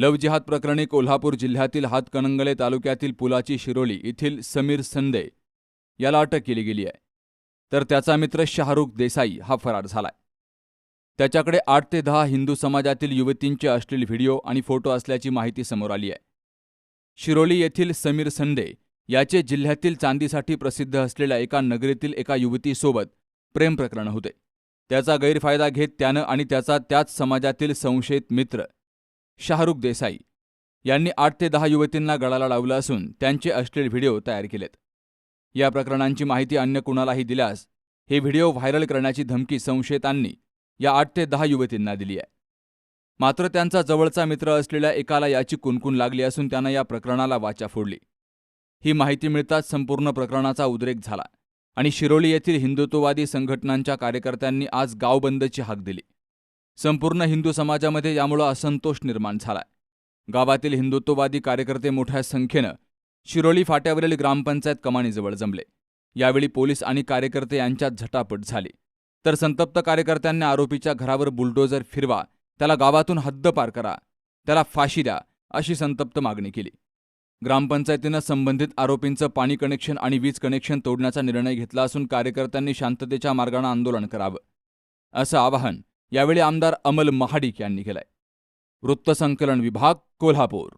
लव जिहाद प्रकरणी कोल्हापूर जिल्ह्यातील हातकणंगले तालुक्यातील पुलाची शिरोली येथील समीर संदे याला अटक केली गेली आहे, तर त्याचा मित्र शाहरुख देसाई हा फरार झालाय। त्याच्याकडे 8 ते 10 हिंदू समाजातील युवतींचे अश्लील व्हिडिओ आणि फोटो असल्याची माहिती समोर आली आहे। शिरोली येथील समीर संदे याचे जिल्ह्यातील चांदीसाठी प्रसिद्ध असलेल्या एका नगरीतील एका युवतीसोबत प्रेम प्रकरण होते। त्याचा गैरफायदा घेत त्यानं आणि त्याचा त्याच समाजातील संशयित मित्र शाहरुख देसाई यांनी 8 ते 10 युवतींना गळाला लावलं असून त्यांचे अश्लील व्हिडिओ तयार केलेत। या प्रकरणांची माहिती अन्य कुणालाही दिल्यास हे व्हिडिओ व्हायरल करण्याची धमकी संशयितांनी या 8 ते 10 युवतींना दिली आहे। मात्र त्यांचा जवळचा मित्र असलेल्या एकाला याची कुणकुण लागली असून त्यानं या प्रकरणाला वाचा फोडली। ही माहिती मिळताच संपूर्ण प्रकरणाचा उद्रेक झाला आणि शिरोली येथील हिंदुत्ववादी संघटनांच्या कार्यकर्त्यांनी आज गाव बंदची हाक दिली। संपूर्ण हिंदू समाजामध्ये यामुळे असंतोष निर्माण झालाय। गावातील हिंदुत्ववादी कार्यकर्ते मोठ्या संख्येनं शिरोली फाट्यावरील ग्रामपंचायत कमानीजवळ जमले। यावेळी पोलीस आणि कार्यकर्ते यांच्यात झटापट झाली, तर संतप्त कार्यकर्त्यांनी आरोपीच्या घरावर बुलडोजर फिरवा, त्याला गावातून हद्दपार करा, त्याला फाशी द्या अशी संतप्त मागणी केली। ग्रामपंचायतीनं संबंधित आरोपींचं पाणी कनेक्शन आणि वीज कनेक्शन तोडण्याचा निर्णय घेतला असून कार्यकर्त्यांनी शांततेच्या मार्गाने आंदोलन करावं असं आवाहन यावेळी आमदार अमल महाडिक यांनी केलंय। वृत्तसंकलन विभाग, कोल्हापूर।